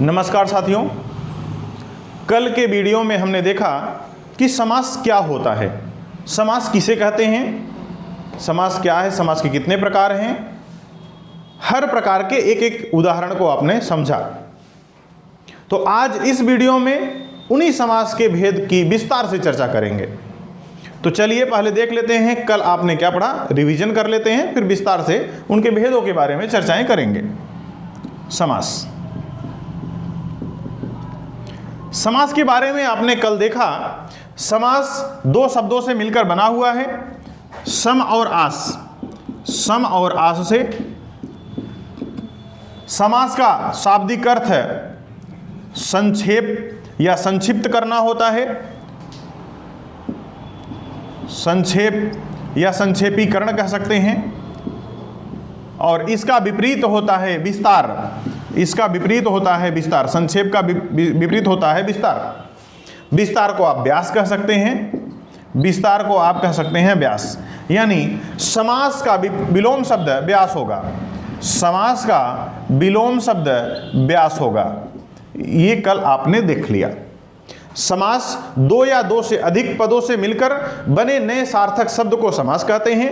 नमस्कार साथियों, कल के वीडियो में हमने देखा कि समास क्या होता है, समास किसे कहते हैं, समास क्या है, समास के कितने प्रकार हैं। हर प्रकार के एक एक उदाहरण को आपने समझा। तो आज इस वीडियो में उन्हीं समास के भेद की विस्तार से चर्चा करेंगे। तो चलिए पहले देख लेते हैं कल आपने क्या पढ़ा, रिवीजन कर लेते हैं, फिर विस्तार से उनके भेदों के बारे में चर्चाएं करेंगे। समास समास के बारे में आपने कल देखा, समास दो शब्दों से मिलकर बना हुआ है, सम और आस। सम और आस से समास का शाब्दिक अर्थ संक्षेप या संक्षिप्त करना होता है, संक्षेप या संक्षेपीकरण कह सकते हैं। और इसका विपरीत होता है विस्तार, इसका विपरीत होता है विस्तार। संक्षेप का विपरीत होता है विस्तार। विस्तार को आप व्यास कह सकते हैं, विस्तार को आप कह सकते हैं व्यास। यानी समास का विलोम शब्द व्यास होगा, समास का विलोम शब्द व्यास होगा। ये कल आपने देख लिया। समास दो या दो से अधिक पदों से मिलकर बने नए सार्थक शब्द को समास कहते हैं।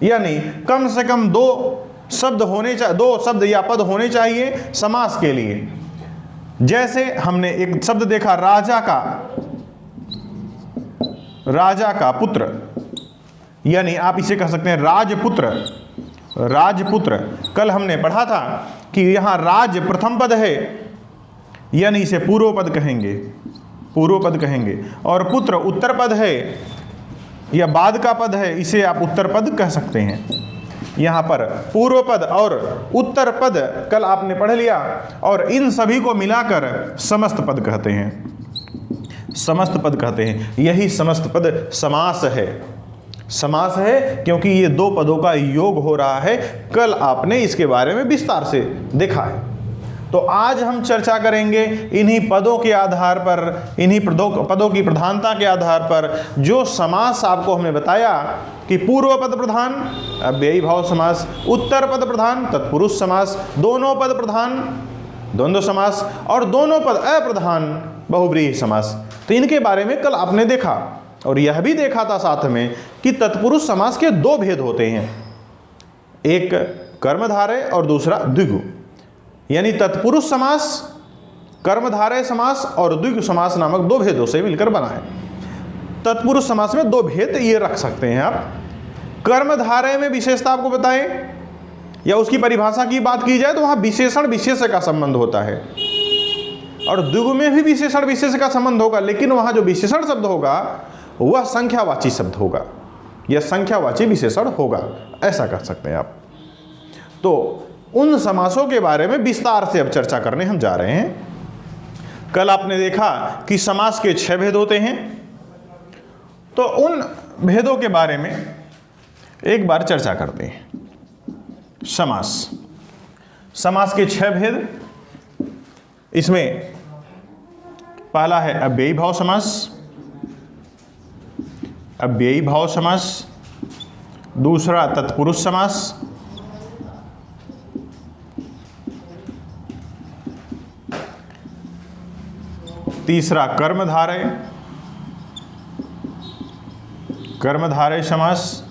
यानी कम से कम दो शब्द होने चाहिए, दो शब्द या पद होने चाहिए समास के लिए। जैसे हमने एक शब्द देखा राजा का पुत्र, यानी आप इसे कह सकते हैं राजपुत्र। राजपुत्र कल हमने पढ़ा था कि यहां राज प्रथम पद है, यानी इसे पूर्व पद कहेंगे, पूर्व पद कहेंगे। और पुत्र उत्तर पद है या बाद का पद है, इसे आप उत्तर पद कह सकते हैं। यहाँ पर पूर्व पद और उत्तर पद कल आपने पढ़ लिया, और इन सभी को मिलाकर समस्त पद कहते हैं, समस्त पद कहते हैं। यही समस्त पद समास है। समास है क्योंकि ये दो पदों का योग हो रहा है। कल आपने इसके बारे में विस्तार से देखा है। तो आज हम चर्चा करेंगे इन्हीं पदों के आधार पर, इन्हीं पदों की प्रधानता के आधार पर। जो समास आपको हमने बताया कि पूर्व पद प्रधान अव्ययी भाव समास, उत्तर पद प्रधान तत्पुरुष समास, दोनों पद प्रधान द्वंद्व समास, और दोनों पद अप्रधान बहुव्रीहि समास। तो इनके बारे में कल आपने देखा, और यह भी देखा था साथ में कि तत्पुरुष समास के दो भेद होते हैं, एक कर्मधारय और दूसरा द्विगु। यानी तत्पुरुष समास, कर्मधारय समास और द्विगु समास नामक दो भेदों से मिलकर बना है। तत्पुरुष समास में दो भेद ये रख सकते हैं आप। कर्मधारय में विशेषता आपको बताएं या उसकी परिभाषा की बात की जाए तो वहां विशेषण विशेष्य का संबंध होता है, और द्विगु में भी विशेषण विशेष्य का संबंध होगा, लेकिन वहां जो विशेषण शब्द होगा वह संख्यावाची शब्द होगा या संख्यावाची विशेषण होगा, ऐसा कह सकते हैं आप। तो उन समासों के बारे में विस्तार से अब चर्चा करने हम जा रहे हैं। कल आपने देखा कि समास के 6 भेद होते हैं। तो उन भेदों के बारे में एक बार चर्चा करते हैं। समास, समास के 6 भेद। इसमें पहला है अव्ययी भाव समास, अव्ययी भाव समास। दूसरा तत्पुरुष समास, तीसरा कर्मधारय, कर्मधारय समास।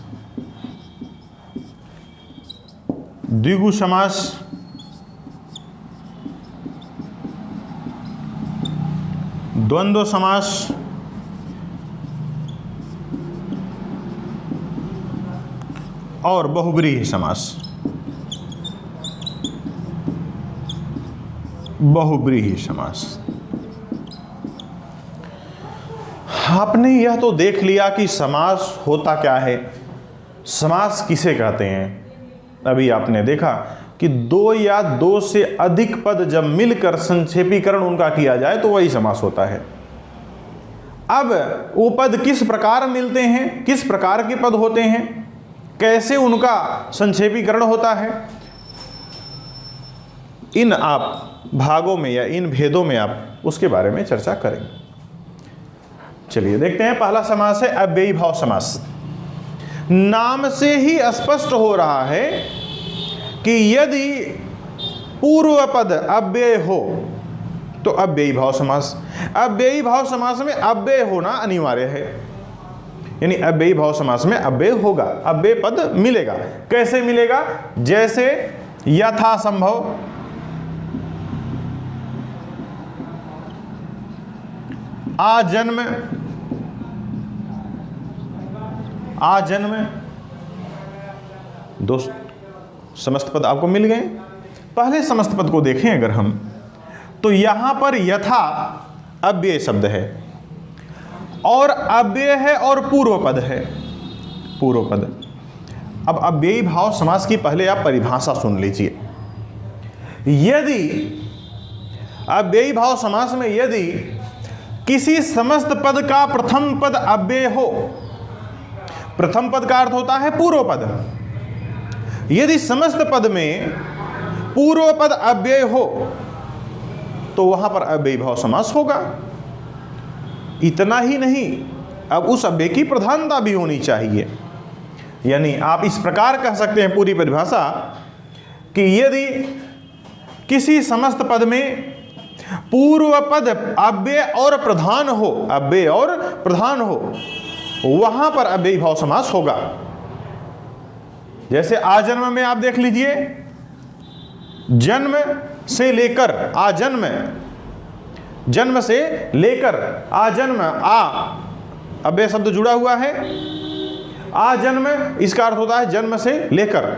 द्विगु समास, द्वंद्व समास, और बहुव्रीहि समास। बहुव्रीहि समास। आपने यह तो देख लिया कि समास होता क्या है, समास किसे कहते हैं। अभी आपने देखा कि दो या दो से अधिक पद जब मिलकर संक्षेपीकरण उनका किया जाए तो वही समास होता है। अब वो पद किस प्रकार मिलते हैं, किस प्रकार के पद होते हैं, कैसे उनका संक्षेपीकरण होता है, इन आप भागों में या इन भेदों में आप उसके बारे में चर्चा करेंगे। चलिए देखते हैं। पहला समास है अव्ययी भाव समास। नाम से ही स्पष्ट हो रहा है कि यदि पूर्व पद अव्यय हो तो अव्ययी भाव समास। अव्ययी भाव समास में अव्यय होना अनिवार्य है, यानी अव्ययी भाव समास में अव्यय होगा, अव्यय पद मिलेगा। कैसे मिलेगा? जैसे यथासंभव, आजन्म, आजन्म, दो समस्त पद आपको मिल गए। पहले समस्त पद को देखें अगर हम, तो यहां पर यथा अव्यय शब्द है और अव्यय है और पूर्व पद है, पूर्व पद। अब अव्ययी भाव समास की पहले आप परिभाषा सुन लीजिए। यदि अव्ययी भाव समास में यदि किसी समस्त पद का प्रथम पद अव्यय हो, प्रथम पद का अर्थ होता है पूर्व पद, यदि समस्त पद में पूर्व पद अव्यय हो तो वहां पर अव्ययी भाव समास होगा। इतना ही नहीं, अब उस अव्यय की प्रधानता भी होनी चाहिए। यानी आप इस प्रकार कह सकते हैं पूरी परिभाषा कि यदि किसी समस्त पद में पूर्व पद अव्यय और प्रधान हो, अव्यय और प्रधान हो, वहां पर अव्ययी भाव समास होगा। जैसे आजन्म में आप देख लीजिए, जन्म से लेकर आजन्म, जन्म से लेकर आजन्म, आ अव्यय शब्द जुड़ा हुआ है, आजन्म इसका अर्थ होता है जन्म से लेकर।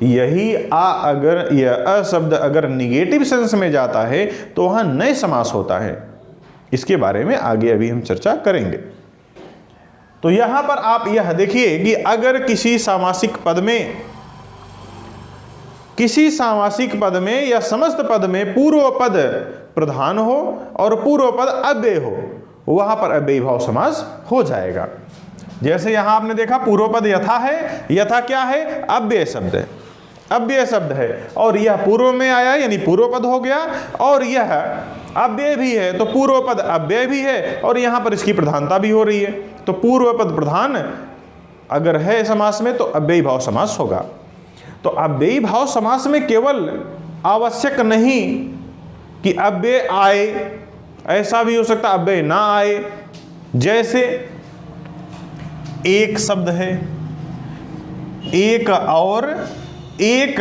यही आ अगर यह अ शब्द अगर निगेटिव सेंस में जाता है तो वहां नए समास होता है। इसके बारे में आगे अभी हम चर्चा करेंगे। तो यहां पर आप यह देखिए कि अगर किसी सामासिक पद में, किसी सामासिक पद में या समस्त पद में पूर्व पद प्रधान हो और पूर्व पद अव्यय हो, वहां पर अव्ययी भाव समास हो जाएगा। जैसे यहां आपने देखा पूर्व पद यथा है, यथा क्या है? अव्यय शब्द है, अव्यय शब्द है, और यह पूर्व में आया यानी पूर्व पद हो गया, और यह अव्यय भी है तो पूर्व पद अव्यय भी है, और यहां पर इसकी प्रधानता भी हो रही है। तो पूर्व पद प्रधान अगर है समास में तो अव्ययी भाव समास होगा। तो अव्ययी भाव समास में केवल आवश्यक नहीं कि अव्यय आए, ऐसा भी हो सकता अव्यय ना आए। जैसे एक शब्द है, एक और एक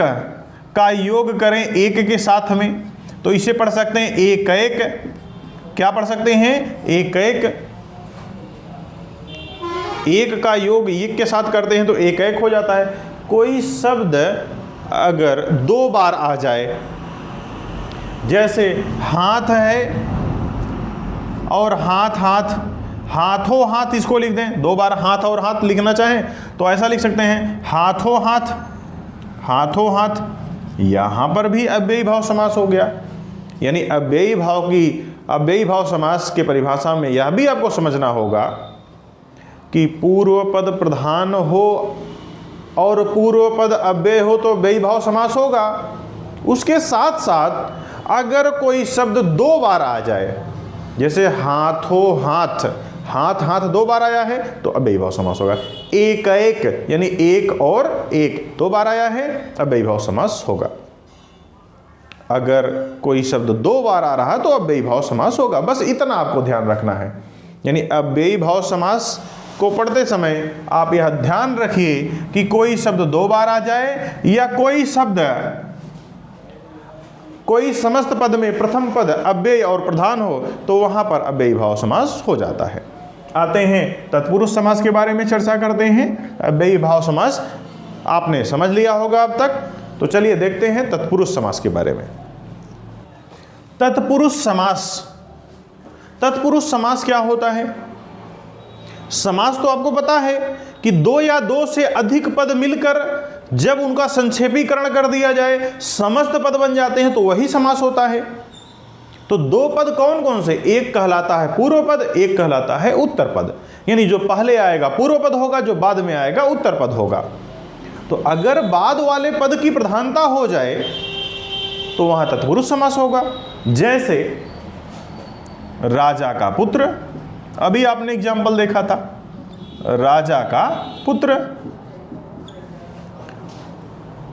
का योग करें एक के साथ में, तो इसे पढ़ सकते हैं एक एक। क्या पढ़ सकते हैं? एक एक। एक का योग एक के साथ करते हैं तो एक एक हो जाता है। कोई शब्द अगर दो बार आ जाए, जैसे हाथ है और हाथ हाथ, हाथों हाथ इसको लिख दें, दो बार हाथ और हाथ लिखना चाहें तो ऐसा लिख सकते हैं हाथों हाथ, हाथों हाथ। यहां पर भी अव्ययी भाव समास हो गया। यानी अव्ययी भाव की, अव्ययी भाव समास के परिभाषा में यह भी आपको समझना होगा कि पूर्व पद प्रधान हो और पूर्व पद अव्यय हो तो अव्ययी भाव समास होगा। उसके साथ साथ अगर कोई शब्द दो बार आ जाए, जैसे हाथों हाथ, हाथ हाथ दो बार आया है तो अव्ययी भाव समास होगा। एक एक यानी एक और एक दो बार आया है, अव्ययी भाव समास होगा। अगर कोई शब्द दो बार आ रहा है तो अव्ययी भाव समास होगा। बस इतना आपको ध्यान रखना है। यानी अव्ययी भाव समास को पढ़ते समय आप यह ध्यान रखिए कि कोई शब्द दो बार आ जाए या कोई शब्द, कोई समस्त पद में प्रथम पद अव्यय और प्रधान हो तो वहां पर अव्ययी भाव समास हो जाता है। आते हैं तत्पुरुष समास के बारे में चर्चा करते हैं। अव्ययी भाव समास आपने समझ लिया होगा अब तक, तो चलिए देखते हैं तत्पुरुष समास के बारे में। तत्पुरुष समास, तत्पुरुष समास क्या होता है? समास तो आपको पता है कि दो या दो से अधिक पद मिलकर जब उनका संक्षेपीकरण कर दिया जाए समस्त पद बन जाते हैं तो वही समास होता है। तो दो पद कौन कौन से? एक कहलाता है पूर्व पद, एक कहलाता है उत्तर पद। यानी जो पहले आएगा पूर्व पद होगा, जो बाद में आएगा उत्तर पद होगा। तो अगर बाद वाले पद की प्रधानता हो जाए तो वहां तत्पुरुष समास होगा। जैसे राजा का पुत्र, अभी आपने एग्जाम्पल देखा था, राजा का पुत्र।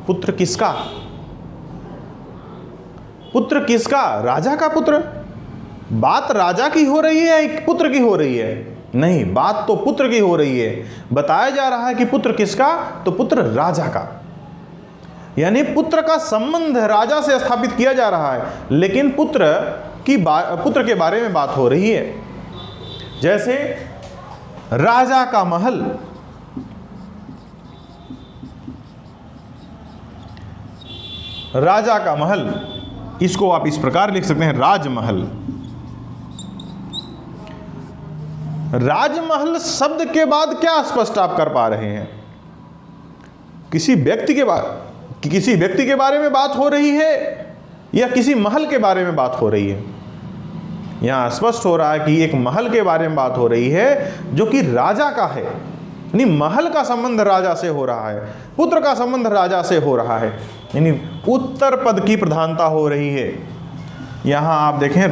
पुत्र किसका? पुत्र किसका? राजा का पुत्र। बात राजा की हो रही है या पुत्र की हो रही है? नहीं, बात तो पुत्र की हो रही है। बताया जा रहा है कि पुत्र किसका? तो पुत्र राजा का, यानी पुत्र का संबंध राजा से स्थापित किया जा रहा है, लेकिन पुत्र के बारे में बात हो रही है। जैसे राजा का महल, राजा का महल, इसको आप इस प्रकार लिख सकते हैं, राजमहल। राजमहल शब्द के बाद क्या स्पष्ट आप कर पा रहे हैं? किसी व्यक्ति के बारे में बात हो रही है या किसी महल के बारे में बात हो रही है? यहां स्पष्ट हो रहा है कि एक महल के बारे में बात हो रही है जो कि राजा का है, यानी महल का संबंध राजा से हो रहा है, पुत्र का संबंध राजा से हो रहा है, यानी उत्तर पद की प्रधानता हो रही है। यहां आप देखें,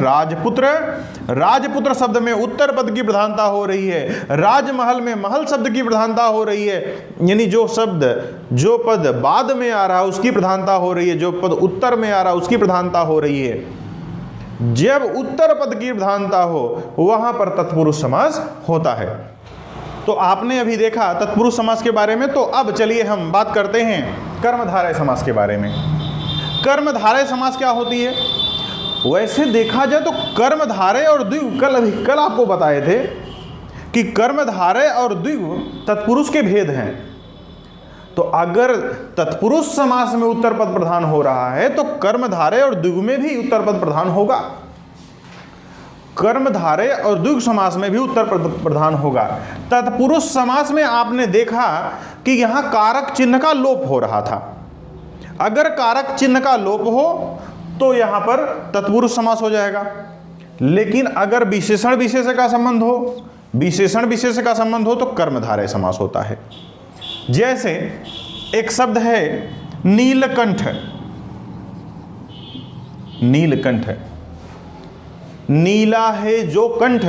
राजपुत्र शब्द में उत्तर पद की प्रधानता हो रही है, राजमहल में महल शब्द की प्रधानता हो रही है, यानी जो पद बाद में आ रहा है उसकी प्रधानता हो रही है, जो पद उत्तर में आ रहा है उसकी प्रधानता हो रही है। जब उत्तर पद की प्रधानता हो वहां पर तत्पुरुष समास होता है। तो आपने अभी देखा तत्पुरुष समास के बारे में, तो अब चलिए हम बात करते हैं कर्मधारय समास के बारे में। कर्मधारय समास क्या होती है? वैसे देखा जाए तो कर्मधारय और द्विगु, कल आपको बताए थे कि कर्मधारय और द्विगु तत्पुरुष के भेद हैं। तो अगर तत्पुरुष समास में उत्तर पद प्रधान हो रहा है तो कर्मधारय और द्विगु में भी उत्तर पद प्रधान होगा, कर्मधारय और द्विगु समास में भी उत्तर पद प्रधान होगा। तत्पुरुष समास में आपने देखा कि यहां कारक चिन्ह का लोप हो रहा था। अगर कारक चिन्ह का लोप हो तो यहां पर तत्पुरुष समास हो जाएगा, लेकिन अगर विशेषण विशेष का संबंध हो तो कर्मधारय समास होता है। जैसे एक शब्द है नीलकंठ, नीला है जो कंठ,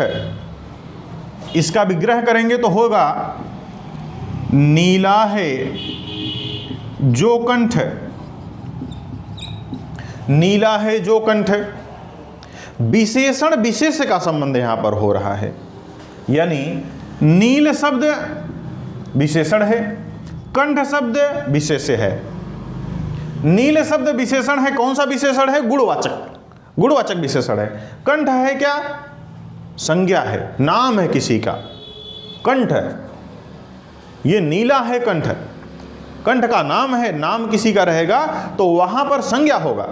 इसका विग्रह करेंगे तो होगा नीला है जो कंठ, नीला है जो कंठ। विशेषण विशेष का संबंध यहां पर हो रहा है, यानी नील शब्द विशेषण है, कंठ शब्द विशेष्य है। नील शब्द विशेषण है, कौन सा विशेषण है? गुणवाचक विशेषण है। कंठ है क्या? संज्ञा है, नाम है किसी का, कंठ। ये नीला है कंठ, कंठ का नाम है, नाम किसी का रहेगा तो वहां पर संज्ञा होगा।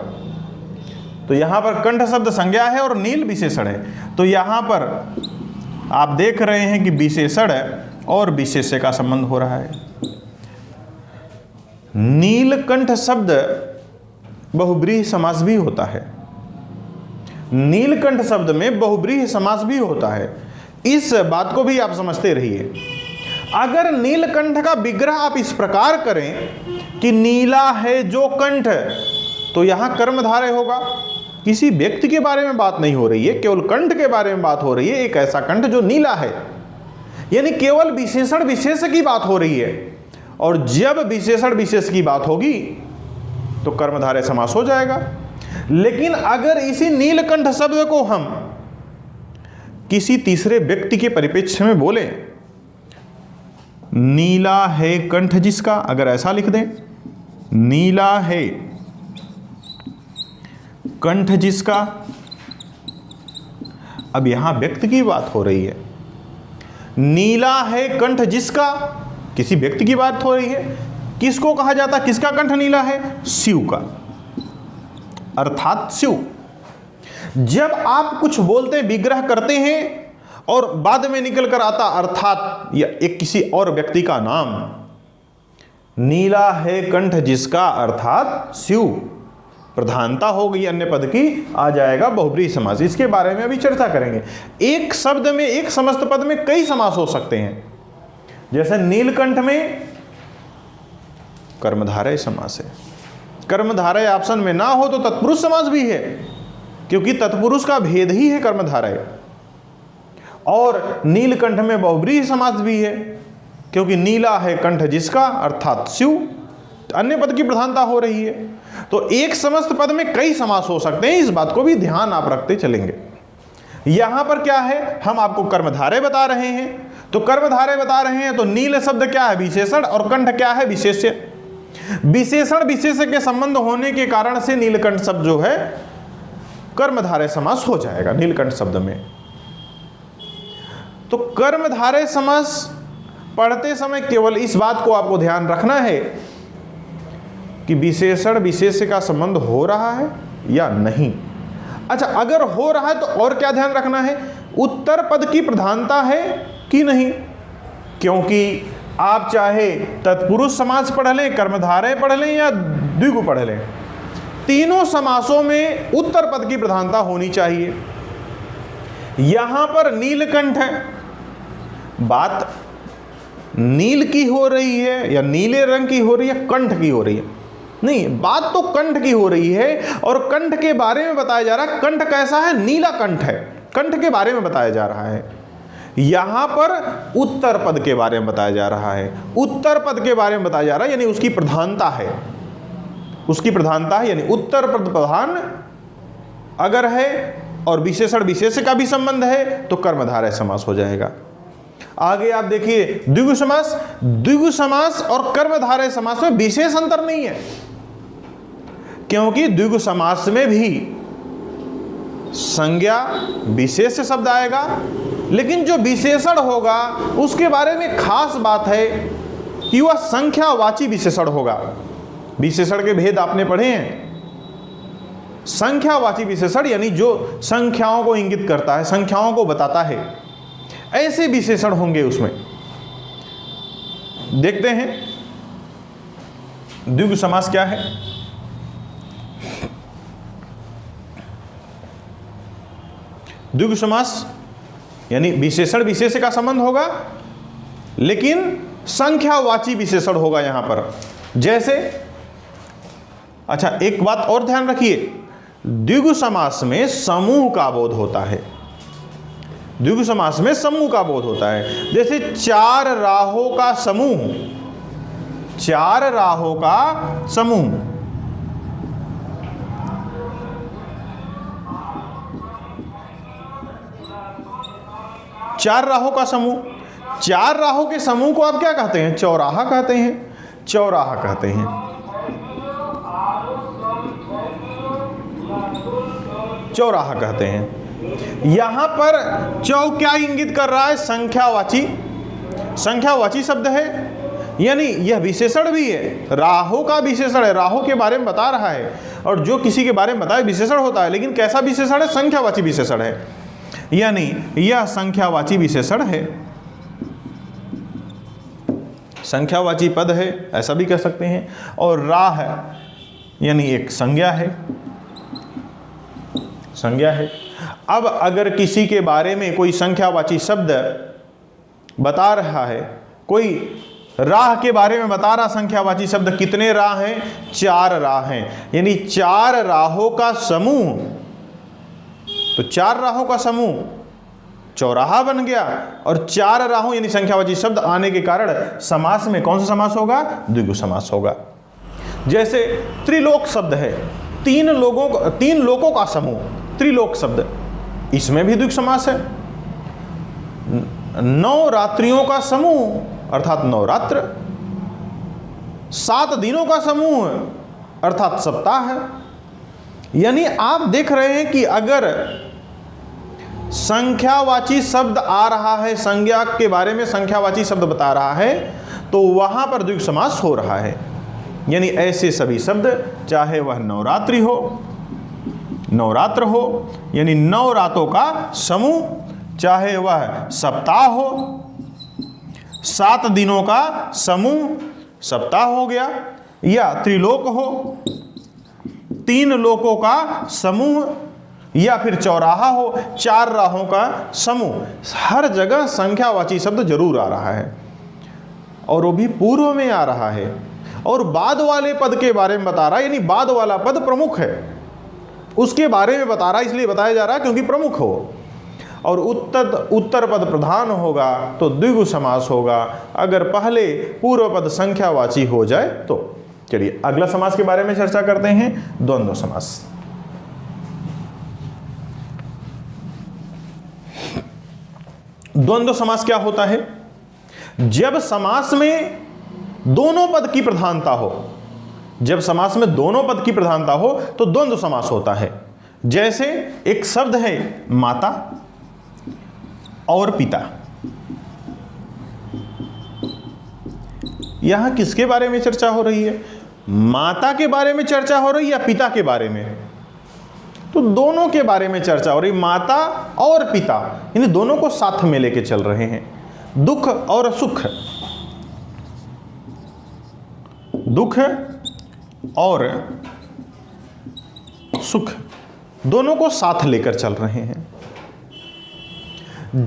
तो यहां पर कंठ शब्द संज्ञा है और नील विशेषण है। तो यहां पर आप देख रहे हैं कि विशेषण और विशेष्य का संबंध हो रहा है। नीलकंठ शब्द बहुब्रीहि समास भी होता है, नीलकंठ शब्द में बहुब्रीहि समास भी होता है। इस बात को भी आप समझते रहिए। अगर नीलकंठ का विग्रह आप इस प्रकार करें कि नीला है जो कंठ, तो यहां कर्मधारय होगा। किसी व्यक्ति के बारे में बात नहीं हो रही है, केवल कंठ के बारे में बात हो रही है, एक ऐसा कंठ जो नीला है, यानी केवल विशेषण विशेष की बात हो रही है। और जब विशेषण विशेष की बात होगी तो कर्मधारय समास हो जाएगा। लेकिन अगर इसी नीलकंठ शब्द को हम किसी तीसरे व्यक्ति के परिप्रेक्ष्य में बोले, नीला है कंठ जिसका, अगर ऐसा लिख दें, नीला है कंठ जिसका, अब यहां व्यक्ति की बात हो रही है। नीला है कंठ जिसका, किसी व्यक्ति की बात हो रही है। किसको कहा जाता है? किसका कंठ नीला है? शिव का, अर्थात शिव। जब आप कुछ बोलते विग्रह करते हैं और बाद में निकल कर आता अर्थात या एक किसी और व्यक्ति का नाम, नीला है कंठ जिसका अर्थात शिव, प्रधानता हो गई अन्य पद की, आ जाएगा बहुब्रीहि समास। इसके बारे में अभी चर्चा करेंगे। एक शब्द में, एक समस्त पद में कई समास हो सकते हैं। जैसे नीलकंठ में कर्मधारय समास है, कर्मधारय ऑप्शन में ना हो तो तत्पुरुष समास भी है, क्योंकि तत्पुरुष का भेद ही है कर्मधारय। और नीलकंठ में बहुब्रीहि समास भी है, क्योंकि नीला है कंठ जिसका अर्थात शिव, अन्य पद की प्रधानता हो रही है। तो एक समस्त पद में कई समास हो सकते हैं, इस बात को भी ध्यान आप रखते चलेंगे। यहां पर क्या है, हम आपको कर्मधारय बता रहे हैं, तो कर्मधारय बता रहे हैं तो नील शब्द क्या है, विशेषण, और कंठ क्या है, विशेष्य। विशेषण विशेष्य के संबंध होने के कारण से नीलकंठ शब्द जो है कर्मधारय समास हो जाएगा नीलकंठ शब्द में। तो कर्मधारय समास पढ़ते समय केवल इस बात को आपको ध्यान रखना है कि विशेषण विशेष्य का संबंध हो रहा है या नहीं। अच्छा, अगर हो रहा है तो और क्या ध्यान रखना है, उत्तर पद की प्रधानता है कि नहीं, क्योंकि आप चाहे तत्पुरुष समास पढ़ लें, कर्मधारय पढ़ लें या द्विगु पढ़ लें, तीनों समासों में उत्तर पद की प्रधानता होनी चाहिए। यहां पर नीलकंठ है, बात नील की हो रही है या नीले रंग की हो रही है, कंठ की हो रही है, नहीं, बात तो कंठ की हो रही है, और कंठ के बारे में बताया जा रहा है। कंठ कैसा है, नीला कंठ है, कंठ के बारे में बताया जा रहा है। यहां पर उत्तर पद के बारे में बताया जा रहा है, उत्तर पद के बारे में बताया जा रहा है, यानी उसकी प्रधानता है, उसकी प्रधानता है, यानी उत्तर पद प्रधान अगर है और विशेषण विशेष्य का भी संबंध है तो कर्मधारय समास हो जाएगा। आगे आप देखिए द्विगु समास, द्विगु समास और कर्मधारय समास में विशेष अंतर नहीं है, क्योंकि द्विगु समास में भी संज्ञा विशेष्य शब्द आएगा, लेकिन जो विशेषण होगा उसके बारे में खास बात है कि वह संख्यावाची विशेषण होगा। विशेषण के भेद आपने पढ़े हैं। संख्यावाची विशेषण यानी जो संख्याओं को इंगित करता है, संख्याओं को बताता है, ऐसे विशेषण होंगे उसमें। देखते हैं द्विगु समास क्या है। द्विगु समास यानी विशेषण विशेष्य का संबंध होगा, लेकिन संख्यावाची विशेषण होगा यहां पर। जैसे, अच्छा एक बात और ध्यान रखिए, द्विगु समास में समूह का बोध होता है, द्विगु समास में समूह का बोध होता है। जैसे चार राहों का समूह, चार राहों का समूह, चार राहों का समूह, चार राहों के समूह को आप क्या कहते हैं, चौराहा कहते हैं, चौराहा कहते हैं। चौराहा कहते हैं। यहां पर चौ क्या इंगित कर रहा है, संख्यावाची, संख्यावाची शब्द है, यानी यह विशेषण भी है, राहों का विशेषण है, राहों के बारे में बता रहा है, और जो किसी के बारे में बताए विशेषण होता है, लेकिन कैसा विशेषण है, संख्यावाची विशेषण है, यानी यह संख्यावाची विशेषण है, संख्यावाची पद है, ऐसा भी कह सकते हैं। और राह यानी एक संज्ञा है, संज्ञा है। अब अगर किसी के बारे में कोई संख्यावाची शब्द बता रहा है, कोई राह के बारे में बता रहा संख्यावाची शब्द, कितने राह हैं, चार राह हैं, यानी चार राहों का समूह, तो चार राहों का समूह चौराहा बन गया, और चार राहों यानी संख्यावाची शब्द आने के कारण समास में कौन सा समास होगा, द्विगु समास होगा। जैसे त्रिलोक शब्द है, तीन लोकों का समूह, त्रिलोक शब्द, इसमें भी द्विगु समास है। नौ रात्रियों का समूह अर्थात नवरात्र, 7 दिनों का समूह अर्थात सप्ताह है। यानी आप देख रहे हैं कि अगर संख्यावाची शब्द आ रहा है, संज्ञा के बारे में संख्यावाची शब्द बता रहा है, तो वहां पर द्विगु समास हो रहा है। यानी ऐसे सभी शब्द, चाहे वह नवरात्रि हो, नवरात्र हो यानी 9 रातों का समूह, चाहे वह सप्ताह हो, 7 दिनों का समूह, सप्ताह हो गया, या त्रिलोक हो, 3 लोकों का समूह, या फिर चौराहा हो, 4 राहों का समूह, हर जगह संख्यावाची शब्द जरूर आ रहा है, और वो भी पूर्व में आ रहा है, और बाद वाले पद के बारे में बता रहा है, यानी बाद वाला पद प्रमुख है, उसके बारे में बता रहा है, इसलिए बताया जा रहा है क्योंकि प्रमुख हो। और उत्तर पद प्रधान होगा तो द्विगु समास होगा, अगर पहले पूर्व पद संख्यावाची हो जाए तो। चलिए अगला समास के बारे में चर्चा करते हैं, द्वंद्व समास। द्वंद्व समास क्या होता है? जब समास में दोनों पद की प्रधानता हो, जब समास में दोनों पद की प्रधानता हो तो द्वंद्व समास होता है। जैसे एक शब्द है माता और पिता, यहां किसके बारे में चर्चा हो रही है? माता के बारे में चर्चा हो रही है या पिता के बारे में? तो दोनों के बारे में चर्चा हो रही, माता और पिता, इन दोनों को साथ में लेके चल रहे हैं। दुख और सुख, दुख और सुख दोनों को साथ लेकर चल रहे हैं।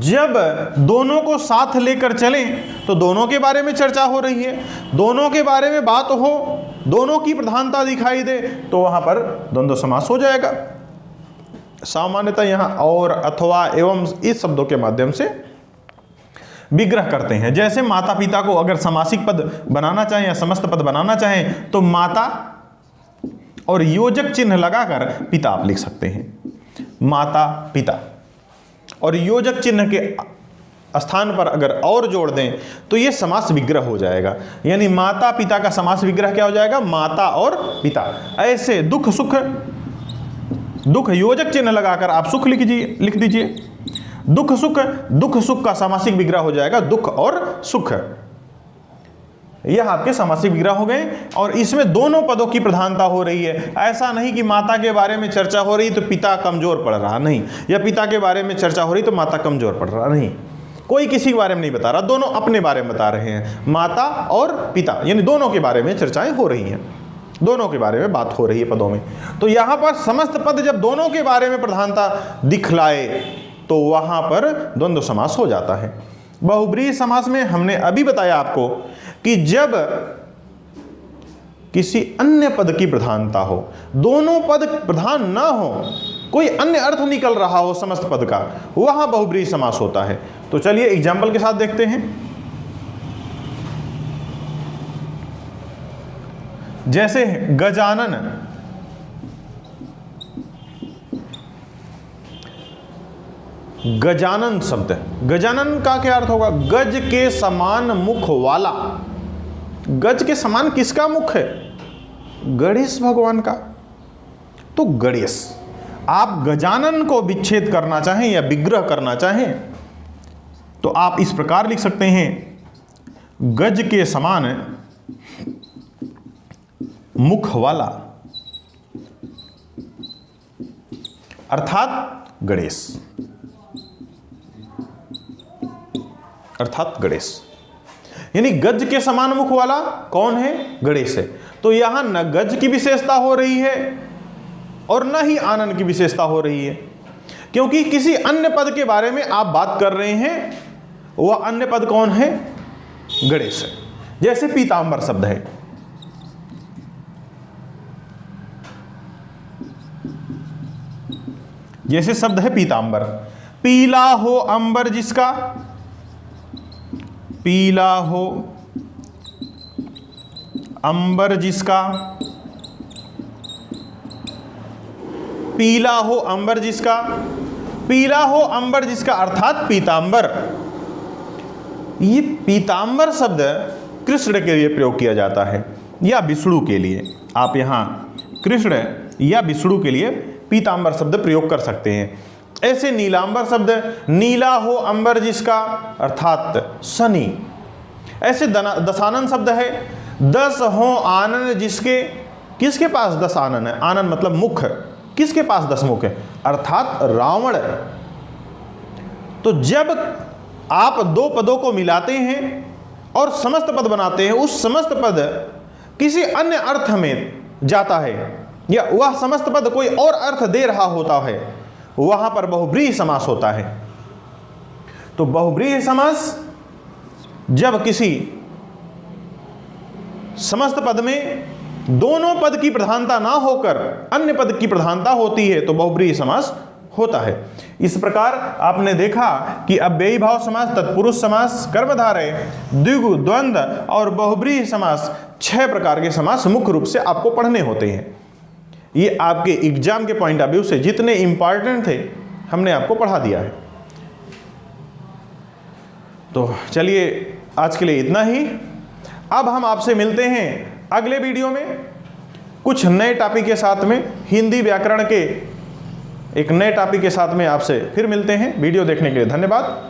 जब दोनों को साथ लेकर चलें तो दोनों के बारे में चर्चा हो रही है, दोनों के बारे में बात हो, दोनों की प्रधानता दिखाई दे तो वहां पर द्वंद्व समास हो जाएगा। सामान्यतः यहां और, अथवा, एवं इस शब्दों के माध्यम से विग्रह करते हैं। जैसे माता पिता को अगर समासिक पद बनाना चाहें या समस्त पद बनाना चाहें तो माता और योजक चिन्ह लगाकर पिता आप लिख सकते हैं। माता पिता और योजक चिन्ह के स्थान पर अगर और जोड़ दें तो यह समास विग्रह हो जाएगा। यानी माता पिता का समास विग्रह क्या हो जाएगा? माता और पिता। ऐसे दुख सुख, दुख योजक चिन्ह लगाकर आप सुख लिख दीजिए। दुख सुख का सामासिक विग्रह हो जाएगा दुख और सुख। यह आपके सामासिक विग्रह हो गए और इसमें दोनों पदों की प्रधानता हो रही है। ऐसा नहीं कि माता के बारे में चर्चा हो रही तो पिता कमजोर पड़ रहा, नहीं, या पिता के बारे में चर्चा हो रही तो माता कमजोर पड़ रहा, नहीं, कोई किसी के बारे में नहीं बता रहा, दोनों अपने बारे में बता रहे हैं। माता और पिता यानी दोनों के बारे में चर्चाएं हो रही हैं, दोनों के बारे में बात हो रही है पदों में। तो यहां पर समस्त पद जब दोनों के बारे में प्रधानता दिखलाए तो वहां पर द्वंद्व समास हो जाता है। बहुब्रीहि समास में हमने अभी बताया आपको कि जब किसी अन्य पद की प्रधानता हो, दोनों पद प्रधान ना हो, कोई अन्य अर्थ निकल रहा हो समस्त पद का, वहां बहुब्रीहि समास होता है। तो चलिए एग्जाम्पल के साथ देखते हैं। जैसे गजानन, गजानन शब्द, गजानन का क्या अर्थ होगा? गज के समान मुख वाला। गज के समान किसका मुख है? गणेश भगवान का। तो गणेश, आप गजानन को विच्छेद करना चाहें या विग्रह करना चाहें तो आप इस प्रकार लिख सकते हैं, गज के समान मुख वाला, अर्थात गणेश, अर्थात गणेश। यानी गज के समान मुख वाला कौन है? गणेश है। तो यहां न गज की विशेषता हो रही है और न ही आनन की विशेषता हो रही है, क्योंकि किसी अन्य पद के बारे में आप बात कर रहे हैं। वह अन्य पद कौन है? गणेश है। जैसे पीतांबर शब्द है, जैसे शब्द है पीतांबर। पीला हो अंबर जिसका, पीला हो अंबर जिसका, पीला हो अंबर जिसका, पीला हो अंबर जिसका अर्थात पीतांबर। ये पीतांबर शब्द कृष्ण के लिए प्रयोग किया जाता है या विष्णु के लिए। आप यहां कृष्ण या विष्णु के लिए पीतांबर शब्द प्रयोग कर सकते हैं। ऐसे नीलांबर शब्द, नीला हो अंबर जिसका अर्थात शनि। ऐसे दशानन शब्द है, दस हो आनन जिसके, किसके पास दस आनन है? आनन मतलब मुख, किसके पास दस मुख है? अर्थात रावण। तो जब आप दो पदों को मिलाते हैं और समस्त पद बनाते हैं, उस समस्त पद किसी अन्य अर्थ में जाता है या वह समस्त पद कोई और अर्थ दे रहा होता है, वहां पर बहुब्रीहि समास होता है। तो बहुब्रीहि समास जब किसी समस्त पद में दोनों पद की प्रधानता ना होकर अन्य पद की प्रधानता होती है तो बहुब्रीहि समास होता है। इस प्रकार आपने देखा कि अव्ययी भाव समास, तत्पुरुष समास, कर्मधारय, द्विगु, द्वंद्व और बहुब्रीहि समास 6 प्रकार के समास मुख्य रूप से आपको पढ़ने होते हैं। ये आपके एग्जाम के पॉइंट ऑफ व्यू से जितने इंपॉर्टेंट थे हमने आपको पढ़ा दिया है। तो चलिए आज के लिए इतना ही। अब हम आपसे मिलते हैं अगले वीडियो में कुछ नए टॉपिक के साथ में, हिंदी व्याकरण के एक नए टॉपिक के साथ में आपसे फिर मिलते हैं। वीडियो देखने के लिए धन्यवाद।